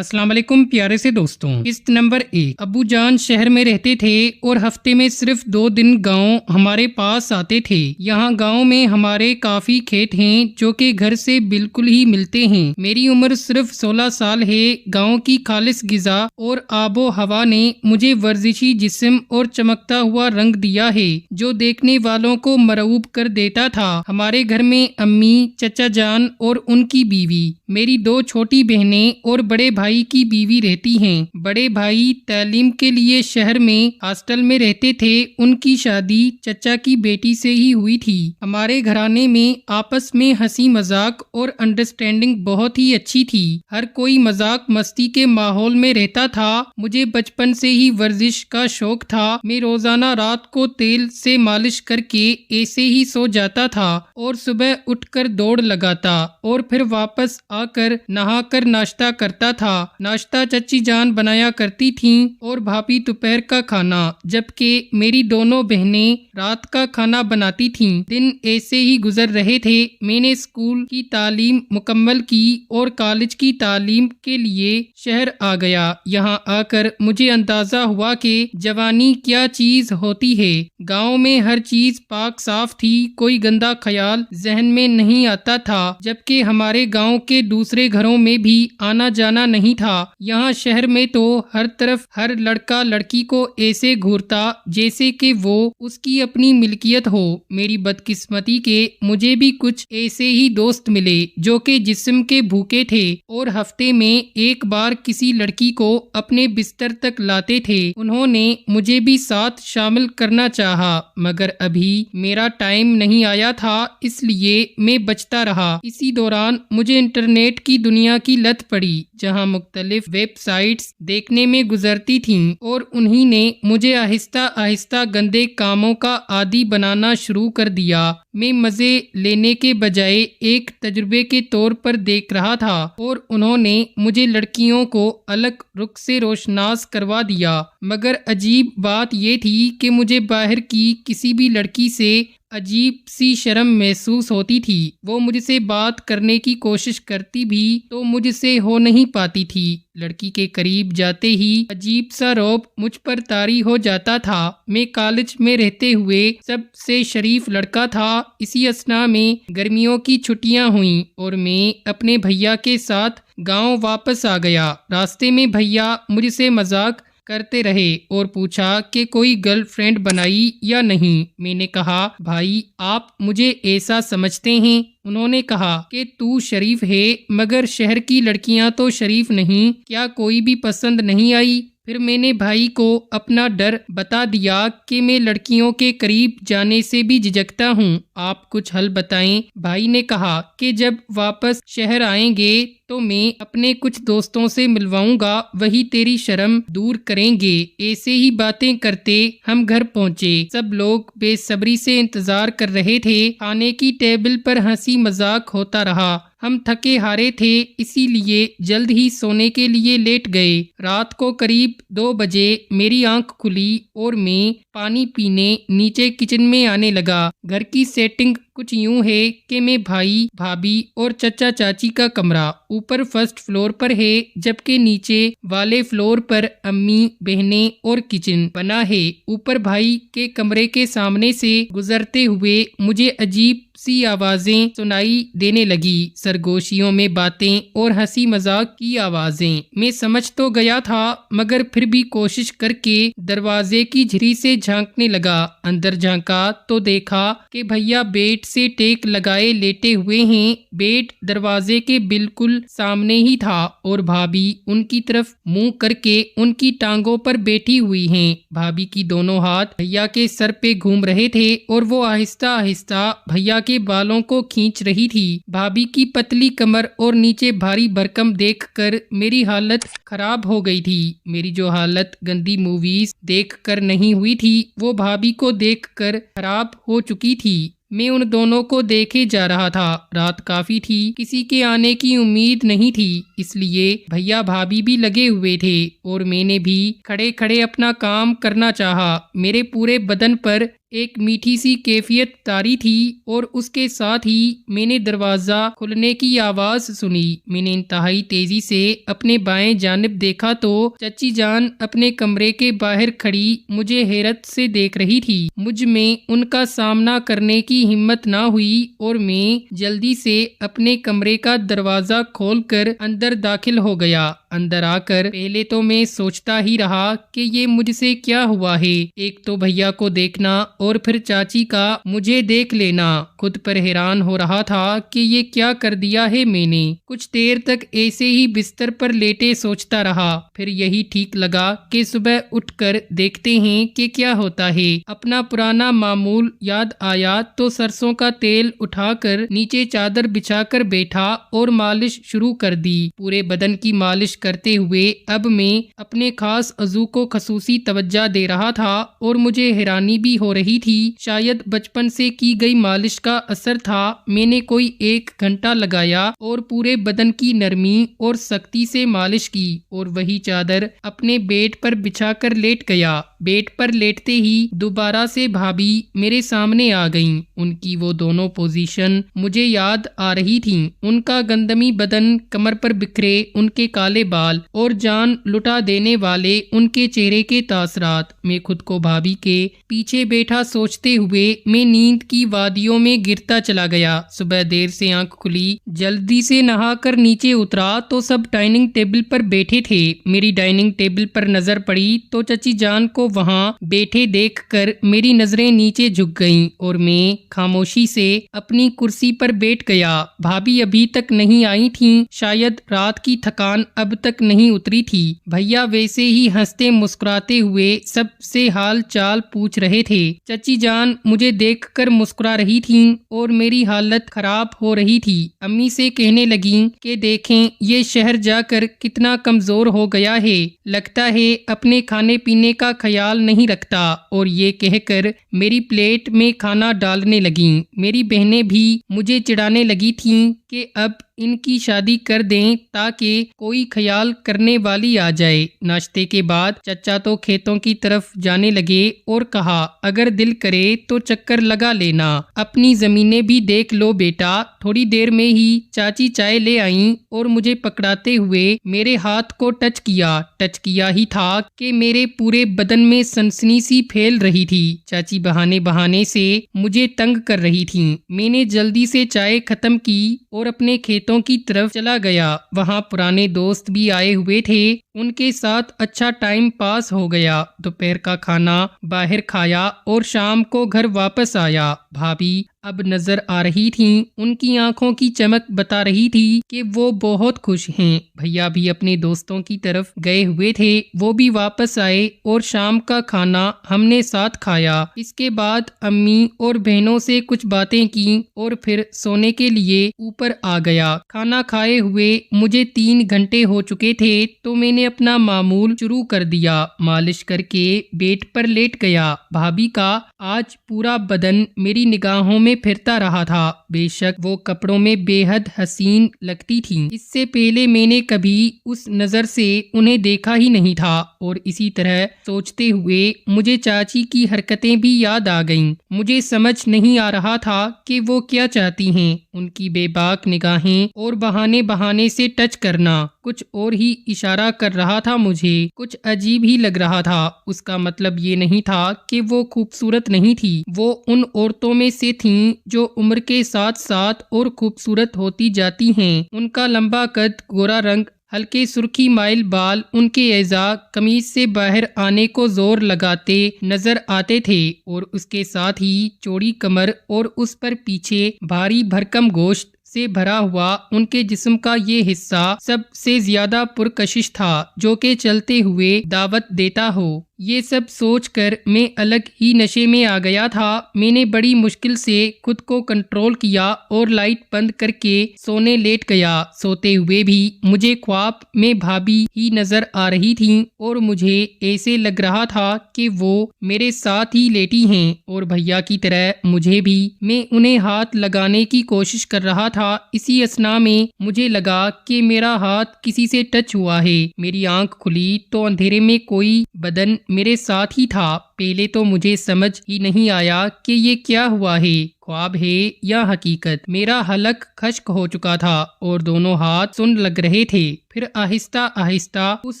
अस्सलाम वालेकुम प्यारे से दोस्तों। किस्त नंबर 1। अब्बू जान शहर में रहते थे और हफ्ते में सिर्फ 2 दिन गांव हमारे पास आते थे। यहाँ गांव में हमारे काफी खेत हैं जो कि घर से बिल्कुल ही मिलते हैं। मेरी उम्र सिर्फ 16 साल है। गांव की खालिस गिजा और आबो हवा ने मुझे वर्जिशी जिस्म और चमकता हुआ रंग दिया है जो देखने वालों को मरऊब कर देता था। हमारे घर में अम्मी, चचा जान और उनकी बीवी, मेरी 2 छोटी बहनें और बड़े भाई की बीवी रहती हैं। बड़े भाई तालीम के लिए शहर में हॉस्टल में रहते थे। उनकी शादी चचा की बेटी से ही हुई थी। हमारे घराने में आपस में हंसी मजाक और अंडरस्टैंडिंग बहुत ही अच्छी थी। हर कोई मजाक मस्ती के माहौल में रहता था। मुझे बचपन से ही वर्जिश का शौक था। मैं रोजाना रात को तेल से मालिश करके ऐसे ही सो जाता था और सुबह उठकर दौड़ लगाता और फिर वापस आकर नहाकर नाश्ता करता था। नाश्ता चच्ची जान बनाया करती थीं और भाभी दोपहर का खाना, जबकि मेरी दोनों बहनें रात का खाना बनाती थीं। दिन ऐसे ही गुजर रहे थे। मैंने स्कूल की तालीम मुकम्मल की और कॉलेज की तालीम के लिए शहर आ गया। यहाँ आकर मुझे अंदाजा हुआ कि जवानी क्या चीज होती है। गाँव में हर चीज पाक साफ थी। कोई गंदा ख्याल जहन में नहीं आता था, जबकि हमारे गाँव के दूसरे घरों में भी आना जाना नहीं था। यहाँ शहर में तो हर तरफ हर लड़का लड़की को ऐसे घूरता जैसे कि वो उसकी अपनी मिल्कियत हो। मेरी बदकिस्मती के मुझे भी कुछ ऐसे ही दोस्त मिले जो कि जिस्म के भूखे थे और हफ्ते में एक बार किसी लड़की को अपने बिस्तर तक लाते थे। उन्होंने मुझे भी साथ शामिल करना चाहा, मगर अभी मेरा टाइम नहीं आया था, इसलिए मैं बचता रहा। इसी दौरान मुझे इंटरनेट की दुनिया की लत पड़ी, जहां मुख्तलिफ वेबसाइट्स देखने में गुजरती थीं और उन्हीं ने मुझे आहिस्ता आहिस्ता गंदे कामों का आदी बनाना शुरू कर दिया। मैं मजे लेने के बजाय एक तजुर्बे के तौर पर देख रहा था और उन्होंने मुझे लड़कियों को अलग रुख से रोशनास करवा दिया। मगर अजीब बात ये थी कि मुझे बाहर की किसी भी लड़की से अजीब सी शर्म महसूस होती थी। वो मुझसे बात करने की कोशिश करती भी तो मुझसे हो नहीं पाती थी। लड़की के करीब जाते ही अजीब सा रौब मुझ पर तारी हो जाता था। मैं कॉलेज में रहते हुए सबसे शरीफ लड़का था। इसी असना में गर्मियों की छुट्टियां हुईं और मैं अपने भैया के साथ गांव वापस आ गया। रास्ते में भैया मुझसे मजाक करते रहे और पूछा कि कोई गर्लफ्रेंड बनाई या नहीं। मैंने कहा, भाई आप मुझे ऐसा समझते हैं? उन्होंने कहा कि तू शरीफ है, मगर शहर की लड़कियां तो शरीफ नहीं, क्या कोई भी पसंद नहीं आई? फिर मैंने भाई को अपना डर बता दिया कि मैं लड़कियों के करीब जाने से भी झिझकता हूँ। आप कुछ हल बताएं। भाई ने कहा कि जब वापस शहर आएंगे तो मैं अपने कुछ दोस्तों से मिलवाऊंगा, वही तेरी शर्म दूर करेंगे। ऐसे ही बातें करते हम घर पहुँचे। सब लोग बेसब्री से इंतजार कर रहे थे। खाने की टेबल पर हंसी मजाक होता रहा। हम थके हारे थे, इसीलिए जल्द ही सोने के लिए लेट गए। रात को करीब 2 बजे मेरी आंख खुली और मैं पानी पीने नीचे किचन में आने लगा। घर की सेटिंग कुछ यूं है कि मैं भाई, भाभी और चचा चाची का कमरा ऊपर फर्स्ट फ्लोर पर है, जबकि नीचे वाले फ्लोर पर अम्मी, बहनें और किचन बना है। ऊपर भाई के कमरे के सामने से गुजरते हुए मुझे अजीब सी आवाजें सुनाई देने लगी, सरगोशियों में बातें और हंसी मजाक की आवाजें। मैं समझ तो गया था, मगर फिर भी कोशिश करके दरवाजे की झिरी से झांकने लगा। अंदर झांका तो देखा कि भैया बेड से टेक लगाए लेटे हुए हैं। बेड दरवाजे के बिल्कुल सामने ही था और भाभी उनकी तरफ मुंह करके उनकी टांगों पर बैठी हुई हैं। भाभी की दोनों हाथ भैया के सर पे घूम रहे थे और वो आहिस्ता आहिस्ता भैया के बालों को खींच रही थी। भाभी की पतली कमर और नीचे भारी भरकम देखकर मेरी हालत खराब हो गई थी। मेरी जो हालत गंदी मूवीज देखकर नहीं हुई थी, वो भाभी को देखकर खराब हो चुकी थी। मैं उन दोनों को देखे जा रहा था। रात काफी थी, किसी के आने की उम्मीद नहीं थी, इसलिए भैया भाभी भी लगे हुए थे और मैंने भी खड़े खड़े अपना काम करना चाहा। मेरे पूरे बदन पर एक मीठी सी कैफियत तारी थी और उसके साथ ही मैंने दरवाजा खुलने की आवाज सुनी। मैंने इंतहाई तेजी से अपने बाएं जानिब देखा तो चची जान अपने कमरे के बाहर खड़ी मुझे हैरत से देख रही थी। मुझ में उनका सामना करने की हिम्मत ना हुई और मैं जल्दी से अपने कमरे का दरवाजा खोलकर अंदर दाखिल हो गया। अंदर आकर पहले तो मैं सोचता ही रहा कि ये मुझसे क्या हुआ है। एक तो भैया को देखना और फिर चाची का मुझे देख लेना। खुद पर हैरान हो रहा था कि ये क्या कर दिया है मैंने। कुछ देर तक ऐसे ही बिस्तर पर लेटे सोचता रहा। फिर यही ठीक लगा कि सुबह उठकर देखते हैं कि क्या होता है। अपना पुराना मामूल याद आया तो सरसों का तेल उठाकर नीचे चादर बिछाकर बैठा और मालिश शुरू कर दी। पूरे बदन की मालिश करते हुए अब मैं अपने खास अज़ू को खसूसी तवज्जा दे रहा था और मुझे हैरानी भी हो रही थी। शायद बचपन से की गई मालिश का असर था। मैंने कोई 1 घंटा लगाया और पूरे बदन की नरमी और सख्ती से मालिश की और वही चादर अपने बेड पर बिछाकर लेट गया। बेड पर लेटते ही दोबारा से भाभी मेरे सामने आ गईं। उनकी वो दोनों पोजीशन मुझे याद आ रही थीं। उनका गंदमी बदन, कमर पर बिखरे उनके काले बाल और जान लुटा देने वाले उनके चेहरे के तासरात। मैं खुद को भाभी के पीछे बैठा सोचते हुए मैं नींद की वादियों में गिरता चला गया। सुबह देर से आंख खुली, जल्दी से नहाकर नीचे उतरा तो सब डाइनिंग टेबल पर बैठे थे। मेरी डाइनिंग टेबल पर नजर पड़ी तो चची जान को वहां बैठे देखकर मेरी नजरें नीचे झुक गईं और मैं खामोशी से अपनी कुर्सी पर बैठ गया। भाभी अभी तक नहीं आई थीं। शायद रात की थकान अब तक नहीं उतरी थी। भैया वैसे ही हंसते मुस्कुराते हुए सबसे हाल चाल पूछ रहे थे। चची जान मुझे देखकर मुस्कुरा रही थीं और मेरी हालत खराब हो रही थी। अम्मी से कहने लगीं कि देखें ये शहर जाकर कितना कमजोर हो गया है, लगता है अपने खाने पीने का ख्याल नहीं रखता। और ये कहकर मेरी प्लेट में खाना डालने लगीं। मेरी बहनें भी मुझे चिढ़ाने लगी थीं कि अब इनकी शादी कर दें ताकि कोई ख्याल करने वाली आ जाए। नाश्ते के बाद चचा तो खेतों की तरफ जाने लगे और कहा अगर दिल करे तो चक्कर लगा लेना, अपनी जमीनें भी देख लो बेटा। थोड़ी देर में ही चाची चाय ले आईं और मुझे पकड़ाते हुए मेरे हाथ को टच किया ही था कि मेरे पूरे बदन में सनसनी सी फैल रही थी। चाची बहाने बहाने से मुझे तंग कर रही थीं। मैंने जल्दी से चाय खत्म की और अपने खेतों की तरफ चला गया। वहाँ पुराने दोस्त भी आए हुए थे। उनके साथ अच्छा टाइम पास हो गया। दोपहर का खाना बाहर खाया और शाम को घर वापस आया। भाभी अब नजर आ रही थीं। उनकी आंखों की चमक बता रही थी कि वो बहुत खुश हैं। भैया भी अपने दोस्तों की तरफ गए हुए थे। वो भी वापस आए और शाम का खाना हमने साथ खाया। इसके बाद अम्मी और बहनों से कुछ बातें की और फिर सोने के लिए ऊपर आ गया। खाना खाए हुए मुझे 3 घंटे हो चुके थे तो मैंने अपना मामूल शुरू कर दिया। मालिश करके बेड पर लेट गया। भाभी का आज पूरा बदन मेरी निगाहों में फिरता रहा था। बेशक वो कपड़ों में बेहद हसीन लगती थीं। इससे पहले मैंने कभी उस नजर से उन्हें देखा ही नहीं था। और इसी तरह सोचते हुए मुझे चाची की हरकतें भी याद आ गईं। मुझे समझ नहीं आ रहा था कि वो क्या चाहती हैं। उनकी बेबाक निगाहें और बहाने बहाने से टच करना कुछ और ही इशारा कर रहा था। मुझे कुछ अजीब ही लग रहा था। उसका मतलब ये नहीं था कि वो खूबसूरत नहीं थी। वो उन औरतों में से थीं जो उम्र के साथ साथ और खूबसूरत होती जाती हैं। उनका लंबा कद, गोरा रंग, हल्के सुर्खी माइल बाल उनके एजा कमीज से बाहर आने को जोर लगाते नजर आते थे और उसके साथ ही चौड़ी कमर और उस पर पीछे भारी भरकम गोश्त से भरा हुआ उनके जिस्म का ये हिस्सा सबसे ज्यादा पुरकशिश था जो कि चलते हुए दावत देता हो। ये सब सोचकर मैं अलग ही नशे में आ गया था। मैंने बड़ी मुश्किल से खुद को कंट्रोल किया और लाइट बंद करके सोने लेट गया। सोते हुए भी मुझे ख्वाब में भाभी ही नजर आ रही थीं और मुझे ऐसे लग रहा था कि वो मेरे साथ ही लेटी हैं और भैया की तरह मुझे भी। मैं उन्हें हाथ लगाने की कोशिश कर रहा था। इसी असना में मुझे लगा कि मेरा हाथ किसी से टच हुआ है। मेरी आंख खुली तो अंधेरे में कोई बदन मेरे साथ ही था। पहले तो मुझे समझ ही नहीं आया कि ये क्या हुआ है, ख्वाब है या हकीकत। मेरा हलक खश्क हो चुका था और दोनों हाथ सुन्न लग रहे थे। फिर आहिस्ता आहिस्ता उस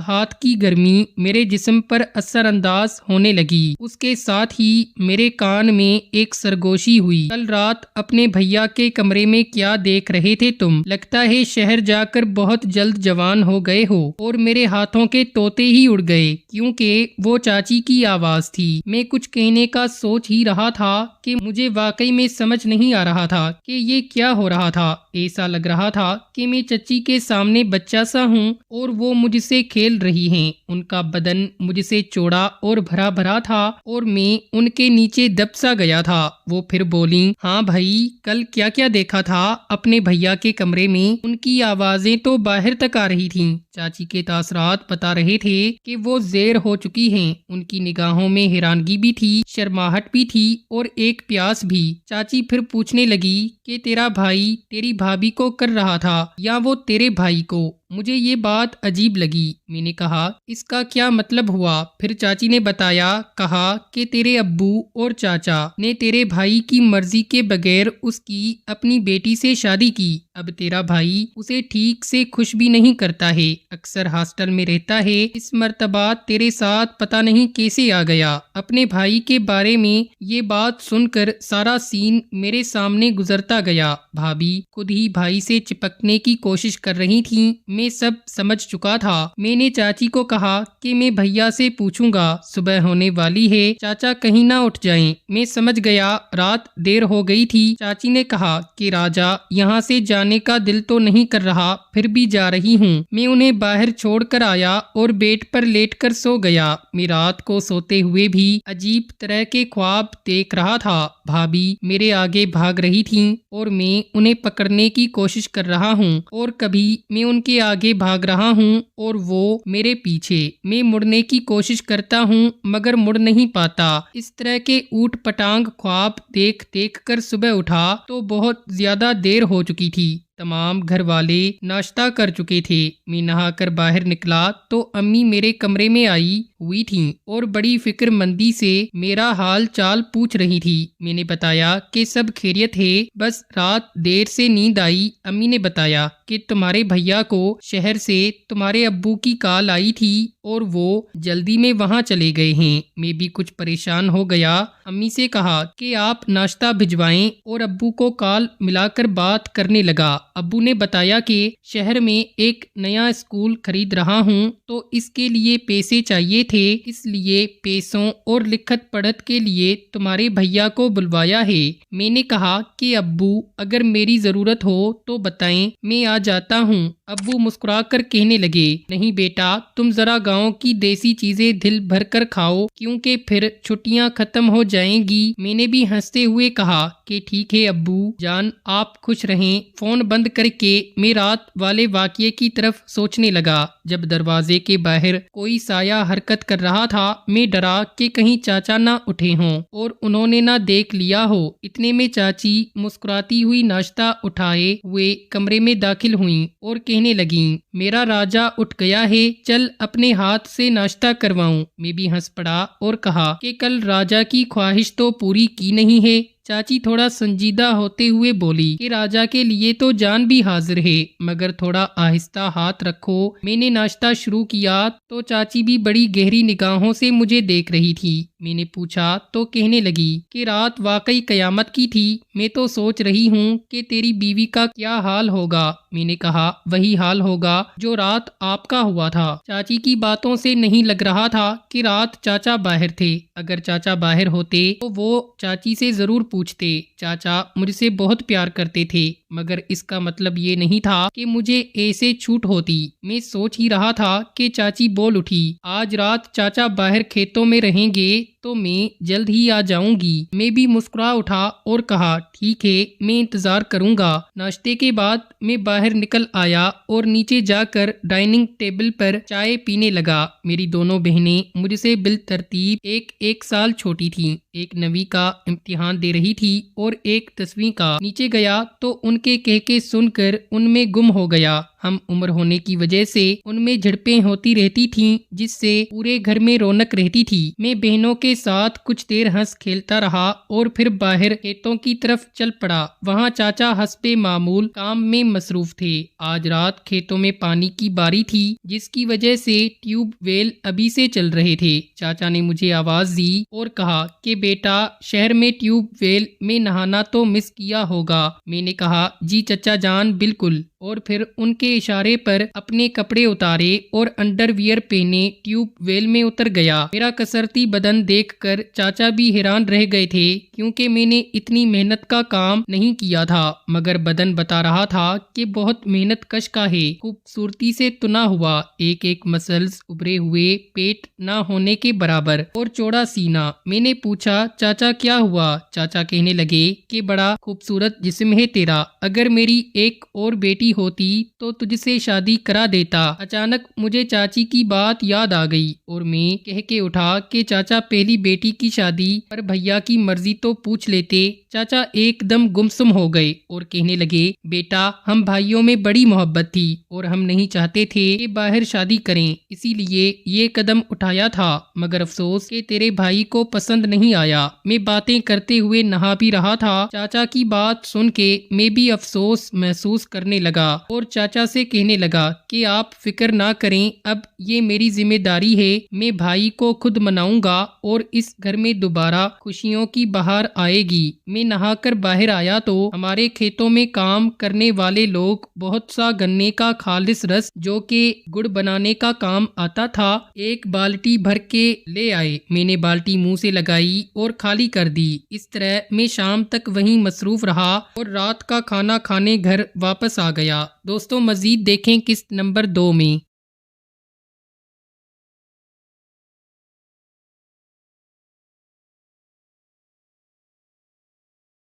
हाथ की गर्मी मेरे जिस्म पर असरअंदाज होने लगी। उसके साथ ही मेरे कान में एक सरगोशी हुई। कल रात अपने भैया के कमरे में क्या देख रहे थे तुम? लगता है शहर जाकर बहुत जल्द जवान हो गए हो। और मेरे हाथों के तोते ही उड़ गए, क्योंकि वो चाची की आवाज थी। मैं कुछ कहने का सोच ही रहा था कि मुझे वाकई में समझ नहीं आ रहा था कि ये क्या हो रहा था। ऐसा लग रहा था कि मैं चच्ची के सामने बच्चा सा हूँ और वो मुझसे खेल रही हैं। उनका बदन मुझसे चौड़ा और भरा भरा था और मैं उनके नीचे दब सा गया था। वो फिर बोली, हाँ भाई, कल क्या क्या देखा था अपने भैया के कमरे में? उनकी आवाजें तो बाहर तक आ रही थीं। चाची के तासरात बता रहे थे कि वो ज़ेर हो चुकी हैं। उनकी निगाहों में हैरानगी भी थी, शर्माहट भी थी और एक प्यास भी। चाची फिर पूछने लगी कि तेरा भाई तेरी भाभी को कर रहा था या वो तेरे भाई को? मुझे ये बात अजीब लगी। मैंने कहा, इसका क्या मतलब हुआ? फिर चाची ने बताया, कहा कि तेरे अब्बू और चाचा ने तेरे भाई की मर्जी के बगैर उसकी अपनी बेटी से शादी की। अब तेरा भाई उसे ठीक से खुश भी नहीं करता है, अक्सर हॉस्टल में रहता है। इस मर्तबा तेरे साथ पता नहीं कैसे आ गया। अपने भाई के बारे में ये बात सुनकर सारा सीन मेरे सामने गुजरता गया। भाभी खुद ही भाई से चिपकने की कोशिश कर रही थीं। मैं सब समझ चुका था। मैंने चाची को कहा कि मैं भैया से पूछूंगा, सुबह होने वाली है, चाचा कहीं ना उठ जाएं। मैं समझ गया रात देर हो गई थी। चाची ने कहा कि राजा यहाँ से जाने का दिल तो नहीं कर रहा, फिर भी जा रही हूँ। मैं उन्हें बाहर छोड़कर आया और बेड पर लेटकर सो गया। मैं रात को सोते हुए भी अजीब तरह के ख्वाब देख रहा था। भाभी मेरे आगे भाग रही थीं और मैं उन्हें पकड़ने की कोशिश कर रहा हूँ, और कभी मैं उनके आगे भाग रहा हूँ और वो मेरे पीछे। मैं मुड़ने की कोशिश करता हूँ मगर मुड़ नहीं पाता। इस तरह के ऊट पटांग ख्वाब देख देख कर सुबह उठा तो बहुत ज्यादा देर हो चुकी थी। तमाम घर वाले नाश्ता कर चुके थे। मैं नहाकर बाहर निकला तो अम्मी मेरे कमरे में आई हुई थीं और बड़ी फिक्रमंदी से मेरा हाल चाल पूछ रही थी। मैंने बताया कि सब खैरियत है, बस रात देर से नींद आई। अम्मी ने बताया कि तुम्हारे भैया को शहर से तुम्हारे अब्बू की कॉल आई थी और वो जल्दी में वहाँ चले गए हैं। मैं भी कुछ परेशान हो गया। अम्मी से कहा कि आप नाश्ता भिजवाएं और अब्बू को कॉल मिलाकर बात करने लगा। अब्बू ने बताया कि शहर में एक नया स्कूल खरीद रहा हूँ तो इसके लिए पैसे चाहिए थे, इसलिए पैसों और लिखत पढ़त के लिए तुम्हारे भैया को बुलवाया है। मैंने कहा कि अब्बू अगर मेरी जरूरत हो तो बताएं, मैं आ जाता हूँ। अब्बू मुस्कुराकर कहने लगे, नहीं बेटा, तुम जरा गांव की देसी चीजें दिल भर कर खाओ, क्योंकि फिर छुट्टियां खत्म हो जाएंगी। मैंने भी हंसते हुए कहा कि ठीक है अब्बू जान, आप खुश रहें। फोन बंद करके मैं रात वाले वाकये की तरफ सोचने लगा। जब दरवाजे के बाहर कोई साया हरकत कर रहा था, मैं डरा कि कहीं चाचा ना उठे हों और उन्होंने ना देख लिया हो। इतने में चाची मुस्कुराती हुई नाश्ता उठाए हुए कमरे में दाखिल हुई और कहने लगी, मेरा राजा उठ गया है, चल अपने हाथ से नाश्ता करवाऊं। मैं भी हंस पड़ा और कहा कि कल राजा की ख्वाहिश तो पूरी की नहीं है। चाची थोड़ा संजीदा होते हुए बोली कि राजा के लिए तो जान भी हाजिर है, मगर थोड़ा आहिस्ता हाथ रखो। मैंने नाश्ता शुरू किया तो चाची भी बड़ी गहरी निगाहों से मुझे देख रही थी। मैंने पूछा तो कहने लगी कि रात वाकई कयामत की थी। मैं तो सोच रही हूँ कि तेरी बीवी का क्या हाल होगा। मैंने कहा, वही हाल होगा जो रात आपका हुआ था। चाची की बातों से नहीं लग रहा था कि रात चाचा बाहर थे। अगर चाचा बाहर होते तो वो चाची से जरूर पूछते। चाचा मुझसे बहुत प्यार करते थे, मगर इसका मतलब ये नहीं था कि मुझे ऐसे छूट होती। मैं सोच ही रहा था कि चाची बोल उठी, आज रात चाचा बाहर खेतों में रहेंगे तो मैं जल्द ही आ जाऊंगी। मैं भी मुस्कुरा उठा और कहा, ठीक है, मैं इंतजार करूंगा। नाश्ते के बाद मैं बाहर निकल आया और नीचे जाकर डाइनिंग टेबल पर चाय पीने लगा। मेरी दोनों बहनें मुझसे बिल तरतीब एक साल छोटी थीं। एक 9वीं का इम्तिहान दे रही थी और एक 10वीं का। नीचे गया तो उनके कहके सुनकर उनमें गुम हो गया। हम उम्र होने की वजह से उनमें झड़पें होती रहती थीं, जिससे पूरे घर में रौनक रहती थी। मैं बहनों के साथ कुछ देर हंस खेलता रहा और फिर बाहर खेतों की तरफ चल पड़ा। वहाँ चाचा हस्बे मामूल काम में मसरूफ थे। आज रात खेतों में पानी की बारी थी, जिसकी वजह से ट्यूबवेल अभी से चल रहे थे। चाचा ने मुझे आवाज दी और कहा कि बेटा, शहर में ट्यूबवेल में नहाना तो मिस किया होगा। मैंने कहा, जी चचा जान, बिल्कुल। और फिर उनके इशारे पर अपने कपड़े उतारे और अंडरवियर पहने ट्यूबवेल में उतर गया। मेरा कसरती बदन देखकर चाचा भी हैरान रह गए थे, क्योंकि मैंने इतनी मेहनत का काम नहीं किया था, मगर बदन बता रहा था कि बहुत मेहनत कश का है। खूबसूरती से तुना हुआ, एक एक मसल्स उभरे हुए, पेट न होने के बराबर और चौड़ा सीना। मैंने पूछा, चाचा क्या हुआ? चाचा कहने लगे कि बड़ा खूबसूरत जिस्म है तेरा। अगर मेरी एक और बेटी होती तो तुझसे शादी करा देता। अचानक मुझे चाची की बात याद आ गई और मैं कह के उठा कि चाचा, पहली बेटी की शादी पर भैया की मर्जी तो पूछ लेते। चाचा एकदम गुमसुम हो गए और कहने लगे, बेटा, हम भाइयों में बड़ी मोहब्बत थी और हम नहीं चाहते थे कि बाहर शादी करें, इसीलिए ये कदम उठाया था, मगर अफसोस कि तेरे भाई को पसंद नहीं आया। मैं बातें करते हुए नहा भी रहा था। चाचा की बात सुन के मैं भी अफसोस महसूस करने लगा और चाचा से कहने लगा कि आप फिक्र ना करें, अब ये मेरी जिम्मेदारी है। मैं भाई को खुद मनाऊंगा और इस घर में दोबारा खुशियों की बहार आएगी। मैं नहाकर बाहर आया तो हमारे खेतों में काम करने वाले लोग बहुत सा गन्ने का खालिस रस, जो कि गुड़ बनाने का काम आता था, एक बाल्टी भर के ले आए। मैंने बाल्टी मुंह से लगाई और खाली कर दी। इस तरह मैं शाम तक वहीं मसरूफ रहा और रात का खाना खाने घर वापस आ गया। दोस्तों, मजीद देखें किस्त नंबर 2 में।